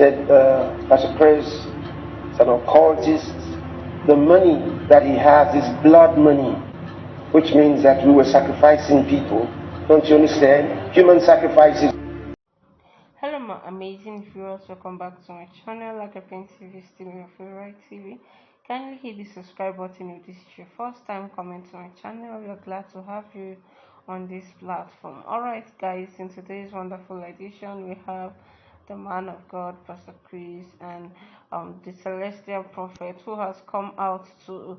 said Pastor Chris is an occultist. The money that he has is blood money, which means that we were sacrificing people. Don't you understand? Human sacrifices. Hello my amazing viewers, welcome back to my channel. Accusation TV is still your favorite TV. Kindly hit the subscribe button if this is your first time coming to my channel. We are glad to have you on this platform. Alright guys, in today's wonderful edition we have the man of God, Pastor Chris, and the celestial prophet who has come out to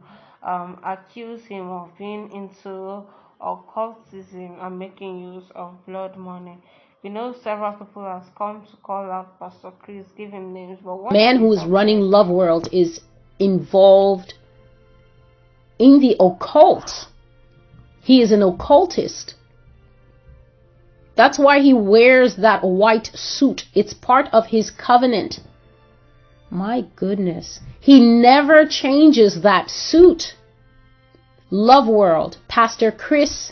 accuse him of being into occultism and making use of blood money. We know several people has come to call out Pastor Chris, give him names, but one man who is running Love World is involved in the occult. He is an occultist. That's why he wears that white suit. It's part of his covenant. My goodness. He never changes that suit. Love World, Pastor Chris.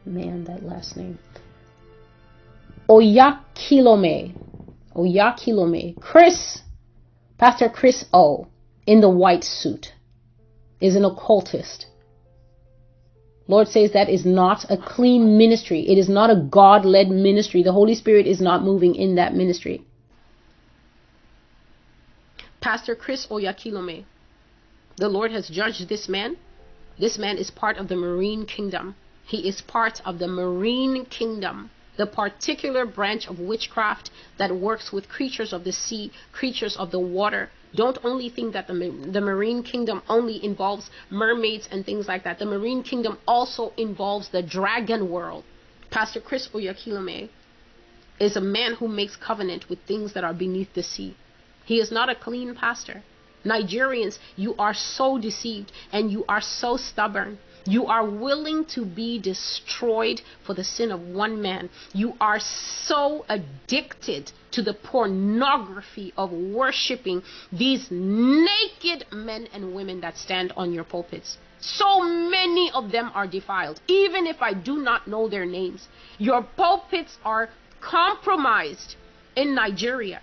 Man, that last name. Oyakilome. Chris, Pastor Chris O, in the white suit, is an occultist. Lord says that is not a clean ministry. It is not a God-led ministry. The Holy Spirit is not moving in that ministry. Pastor Chris Oyakilome, the Lord has judged this man. This man is part of the marine kingdom. He is part of the marine kingdom, the particular branch of witchcraft that works with creatures of the sea, creatures of the water. Don't only think that the marine kingdom only involves mermaids and things like that. The marine kingdom also involves the dragon world. Pastor Chris Oyakilome is a man who makes covenant with things that are beneath the sea. He is not a clean pastor. Nigerians, you are so deceived and you are so stubborn. You are willing to be destroyed for the sin of one man. You are so addicted to the pornography of worshiping these naked men and women that stand on your pulpits. So many of them are defiled. Even if I do not know their names, your pulpits are compromised in Nigeria.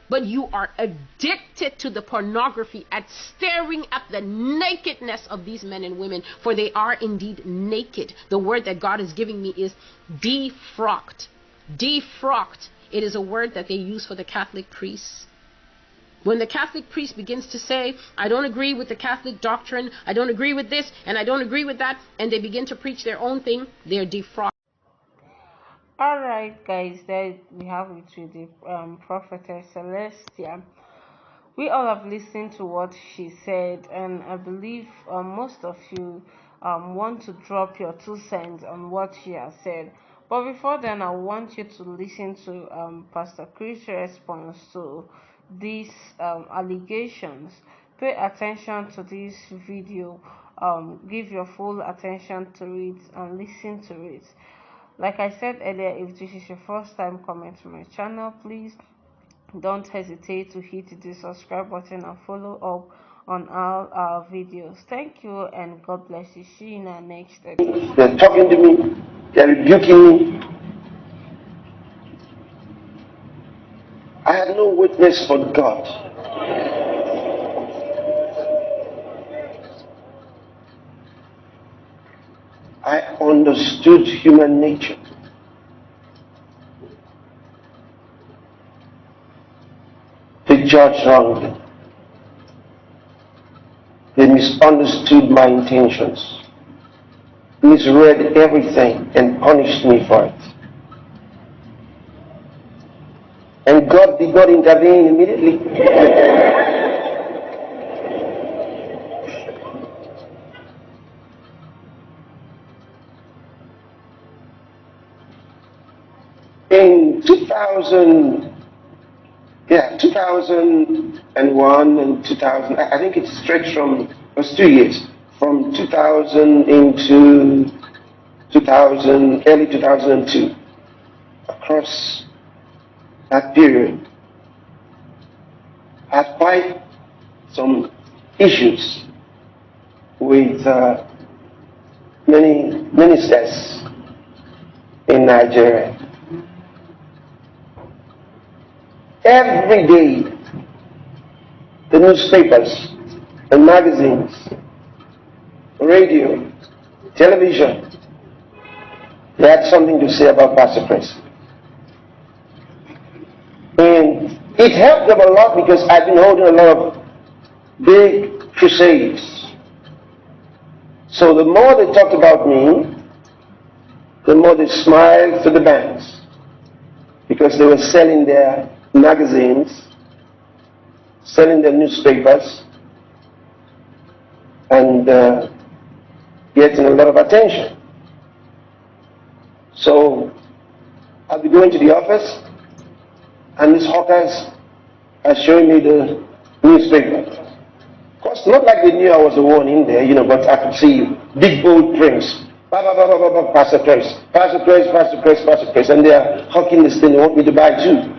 But you are addicted to the pornography at staring at the nakedness of these men and women, for they are indeed naked. The word that God is giving me is defrocked. Defrocked. It is a word that they use for the Catholic priests. When the Catholic priest begins to say, I don't agree with the Catholic doctrine, I don't agree with this, and I don't agree with that, and they begin to preach their own thing, they're defrocked. Alright guys, there we have it with the prophetess Celestia. We all have listened to what she said, and I believe most of you want to drop your 2 cents on what she has said. But before then, I want you to listen to Pastor Chris' response to these allegations. Pay attention to this video, give your full attention to it and listen to it. Like I said earlier, if this is your first time coming to my channel, please don't hesitate to hit the subscribe button and follow up on all our videos. Thank you and God bless you. See you in our next episode. They're talking to me, they're rebuking me. I had no witness for God. I understood human nature. They judged wrongly. They misunderstood my intentions. Misread everything and punished me for it. And God did not intervene immediately. In 2001 and 2000, I think it stretched from, it was 2 years, from 2000 into 2000, early 2002. Across that period, I had quite some issues with many ministers in Nigeria. every day, the newspapers and magazines, radio, television, they had something to say about Pastor Chris. And it helped them a lot because I've been holding a lot of big crusades. So the more they talked about me, the more they smiled to the banks, because they were selling their magazines, selling their newspapers, and getting a lot of attention. So I'll be going to the office, and these hawkers are showing me the newspaper. Of course, not like they knew I was the one in there, but I could see big bold prints. Pastor Chris, Pastor Chris, Pastor Chris, Pastor Chris. And they are hawking this thing, they want me to buy too.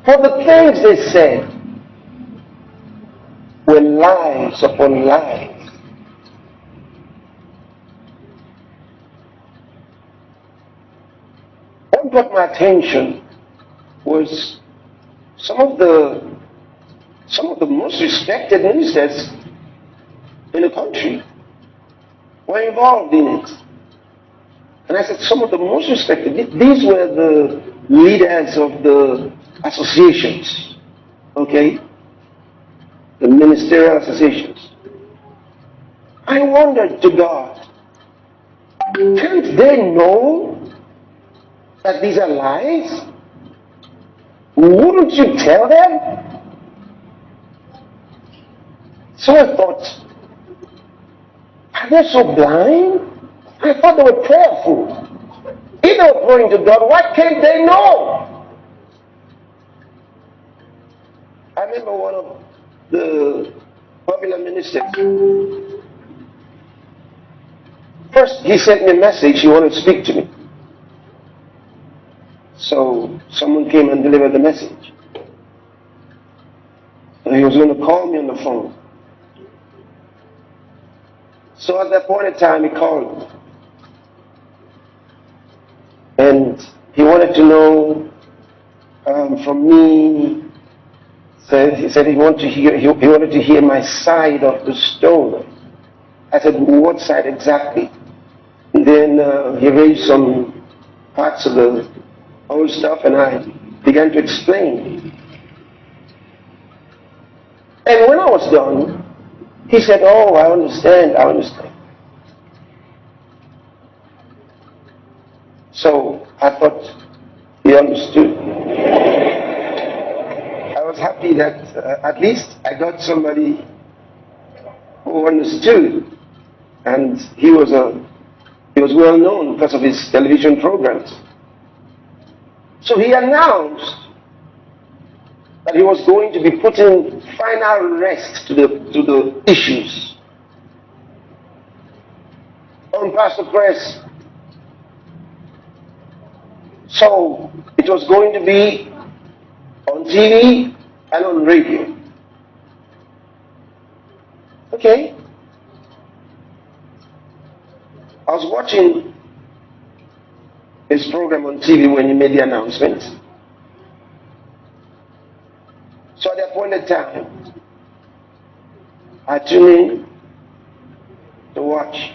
For the things they said were lies upon lies. What got my attention was some of the most respected ministers in the country were involved in it. And I said, some of the most respected, these were the leaders of the associations, okay? The ministerial associations. I wondered to God, can't they know that these are lies? Wouldn't you tell them? So I thought, are they so blind? I thought they were prayerful. If they were praying to God, why can't they know? I remember one of the popular ministers. First, he sent me a message. He wanted to speak to me. So someone came and delivered the message. And he was going to call me on the phone. So at that point in time, he called me. And he wanted to know from me. He said he wanted to hear my side of the story. I said, what side exactly? And then he raised some parts of the old stuff, and I began to explain. And when I was done, he said, oh, I understand. So I thought he understood. I was happy that at least I got somebody who understood. And he was well known because of his television programs. So he announced that he was going to be putting final rest to the issues on Pastor Chris. So it was going to be on TV and on radio. Okay. I was watching his program on TV when he made the announcement. So at the appointed time, I tuned in to watch.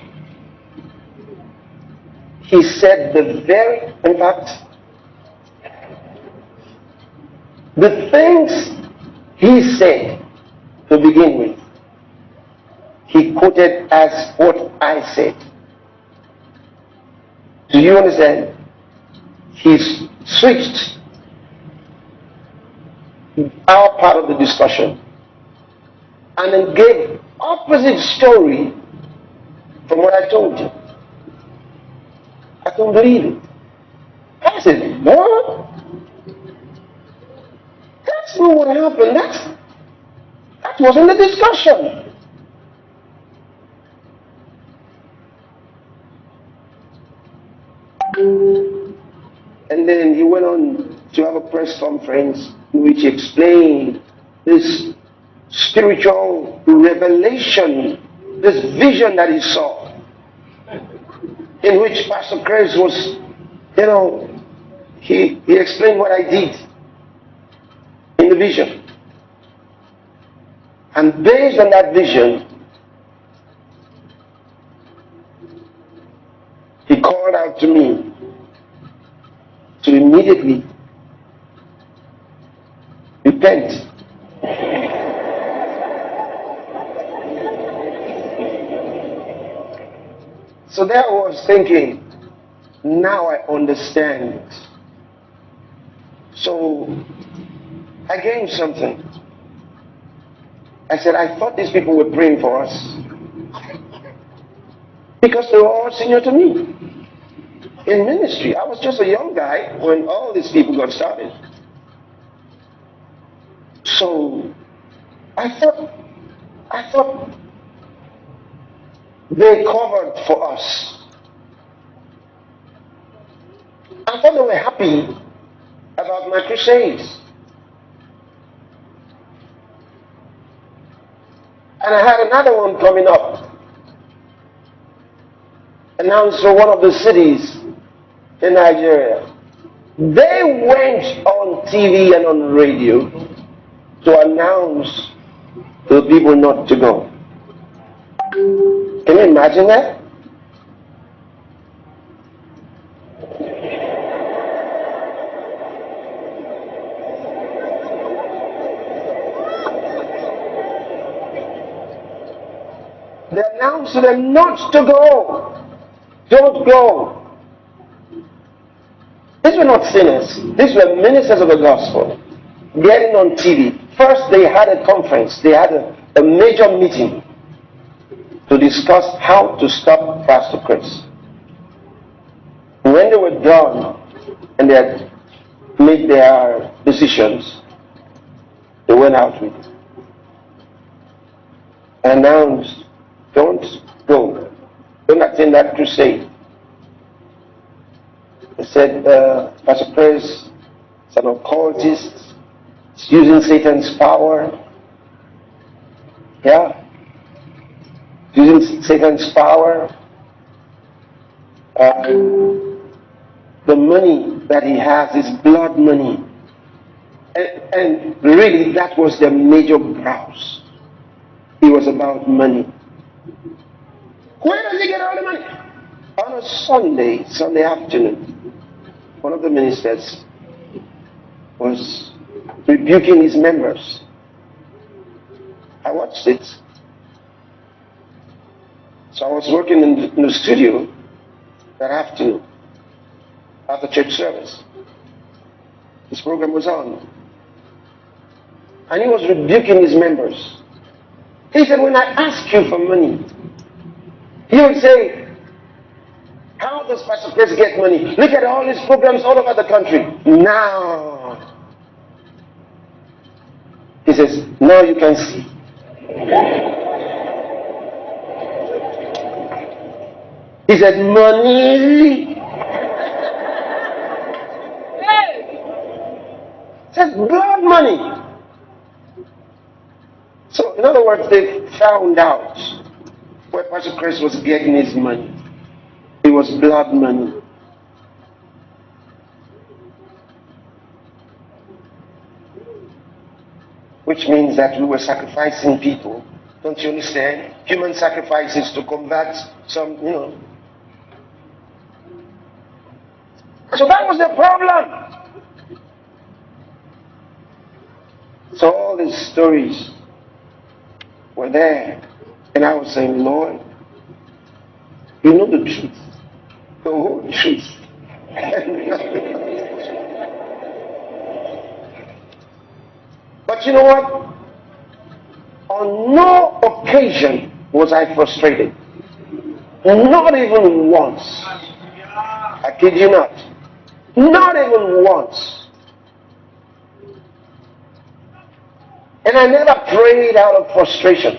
He said in fact, the things he said to begin with, he quoted as what I said. Do you understand? He switched our part of the discussion and then gave opposite story from what I told you. I couldn't believe it. I said, Lord, that's not what happened. That wasn't the discussion. And then he went on to have a press conference in which he explained this spiritual revelation, this vision that he saw, in which Pastor Chris was You know, he explained what I did in the vision. And based on that vision, he called out to me to immediately repent. So there I was thinking, now I understand. So I gave him something. I said, I thought these people were praying for us because they were all senior to me in ministry. I was just a young guy when all these people got started. So I thought they covered for us. I thought they were happy about my crusades. And I had another one coming up, announced to one of the cities in Nigeria. They went on TV and on radio to announce to the people not to go. Can you imagine that? They announced to them not to go. Don't go. These were not sinners. These were ministers of the gospel getting on TV. First, they had a conference. They had a major meeting to discuss how to stop Pastor Chris. When they were done and they had made their decisions, they went out with it. Announced, don't go. Don't attend that crusade. They said, Pastor Chris is an occultist. He's using Satan's power. Yeah. Using Satan's power. The money that he has is blood money. And really, that was their major browse. It was about money. Where does he get all the money? On a Sunday afternoon, one of the ministers was rebuking his members. I watched it. So I was working in the studio that afternoon after church service. This program was on. And he was rebuking his members. He said, when I ask you for money, he would say, how does Pastor Chris get money? Look at all these programs all over the country. Now, he says, now you can see. He said, money. He said, blood money. So, in other words, they found out where Pastor Chris was getting his money. It was blood money. Which means that we were sacrificing people. Don't you understand? Human sacrifices to combat some, So that was the problem. So all these stories were there. And I was saying, Lord, you know the truth. The whole truth. But you know what? On no occasion was I frustrated. Not even once. I kid you not. Not even once. And I never prayed out of frustration.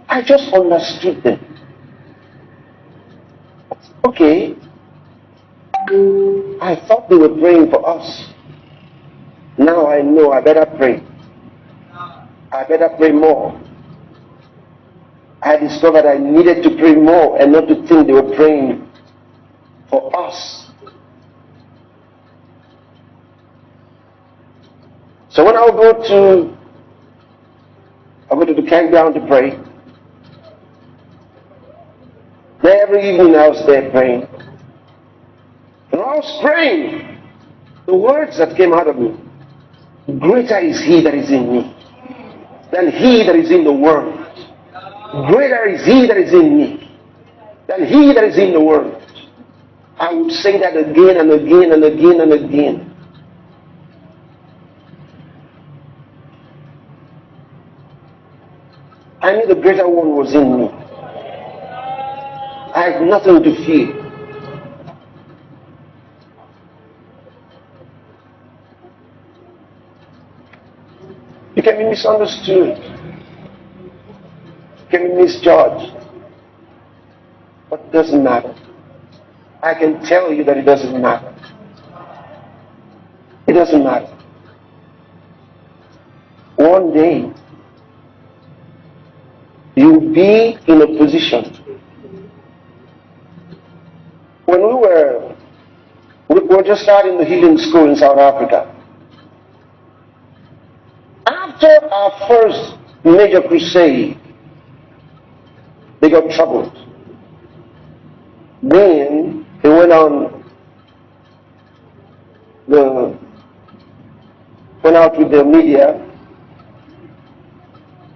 I just understood them. Okay. I thought they were praying for us. Now I know I better pray. I better pray more. I discovered I needed to pray more and not to think they were praying for for us. So when I'll go to the campground to pray, every evening I was there praying. And I was praying, the words that came out of me, greater is he that is in me than he that is in the world. Greater is he that is in me than he that is in the world. I would say that again and again and again and again. I knew the greater one was in me. I had nothing to fear. You can be misunderstood. You can be misjudged. But it doesn't matter. I can tell you that it doesn't matter. It doesn't matter. One day, you'll be in a position. When we were just starting the healing school in South Africa. After our first major crusade, they got troubled. Then they went out with their media,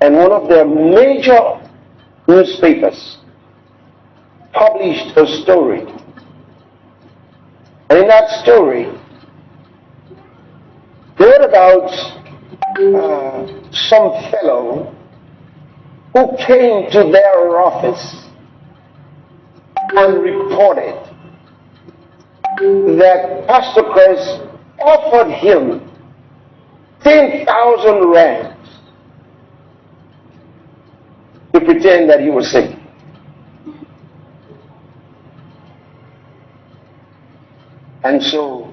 and one of their major newspapers published a story. And in that story, they wrote about some fellow who came to their office and reported that Pastor Chris offered him 10,000 rands to pretend that he was sick. And so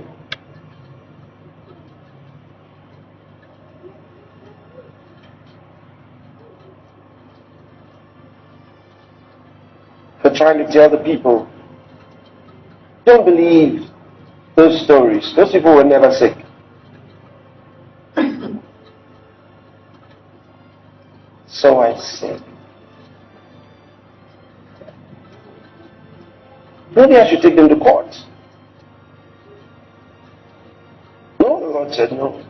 for trying to tell the people, don't believe those stories. Those people were never sick. So I said, maybe I should take them to court. No, the Lord said no.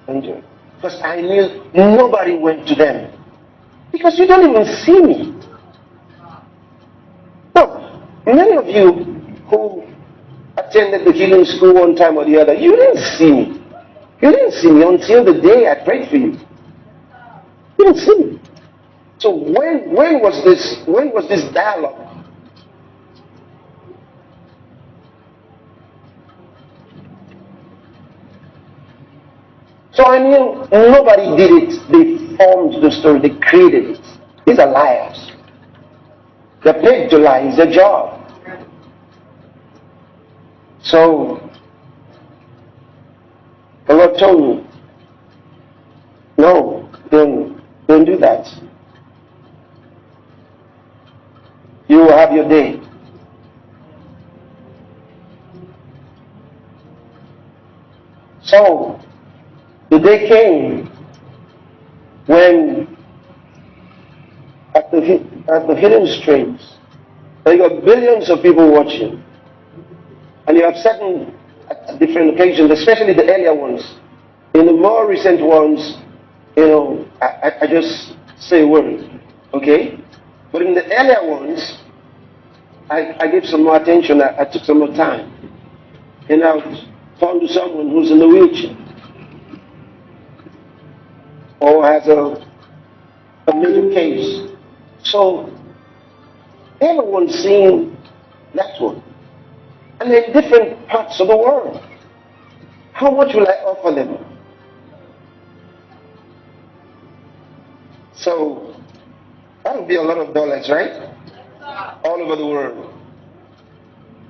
Don't do it. Because I knew nobody went to them. Because you don't even see me. No, many of you who attended the healing school one time or the other, you didn't see me. You didn't see me until the day I prayed for you. You didn't see me. So when was this dialogue? So I knew nobody did it. They formed the story. They created it. These are liars. They're paid to lie. It's their job. So the Lord told me, no, don't do that. You will have your day. So the day came when at the hidden streams, you got billions of people watching, and you have certain at different occasions, especially the earlier ones. In the more recent ones, I just say a word, okay? But in the earlier ones, I gave some more attention. I took some more time, and I found to someone who's in a wheelchair or has a major case. So everyone's seeing that one. And in different parts of the world. How much will I offer them? So that would be a lot of dollars, right? All over the world.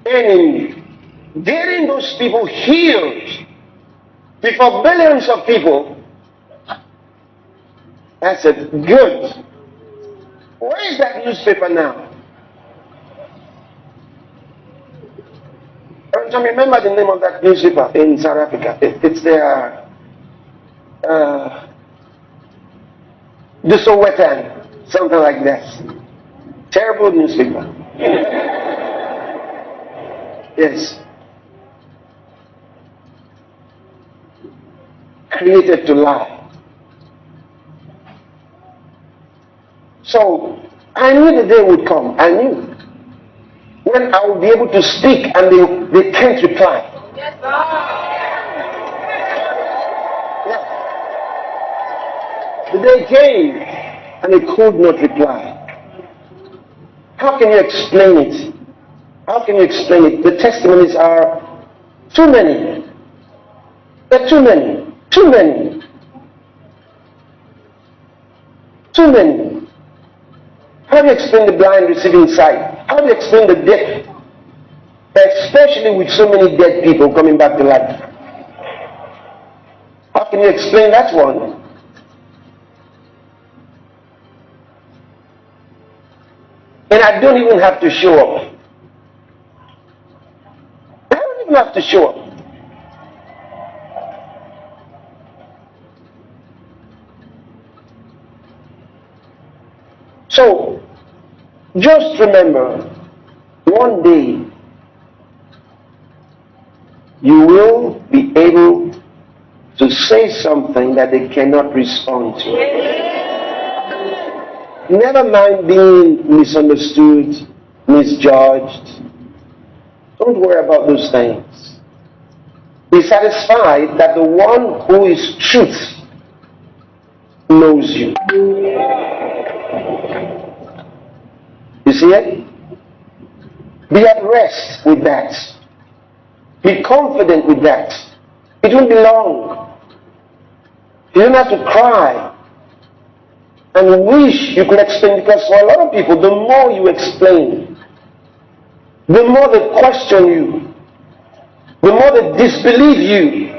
And in getting those people healed before billions of people, I said, good. Where is that newspaper now? don't remember the name of that newspaper in South Africa. It's their the Sowetan, something like that. Terrible newspaper. Yes. Created to lie. So I knew the day would come. I knew. When I would be able to speak and they can't reply. Yes, sir. Yeah. The day came and they could not reply. How can you explain it? How can you explain it? The testimonies are too many. There are too many. Too many. Too many. How do you explain the blind receiving sight? How do you explain the deaf? Especially with so many dead people coming back to life. How can you explain that one? And I don't even have to show up. I don't even have to show up. So, just remember, one day, you will be able to say something that they cannot respond to. Never mind being misunderstood, misjudged. Don't worry about those things. Be satisfied that the one who is truth knows you. You see it? Be at rest with that. Be confident with that. It won't be long. You don't have to cry and wish you could explain, because for a lot of people, the more you explain, the more they question you, the more they disbelieve you,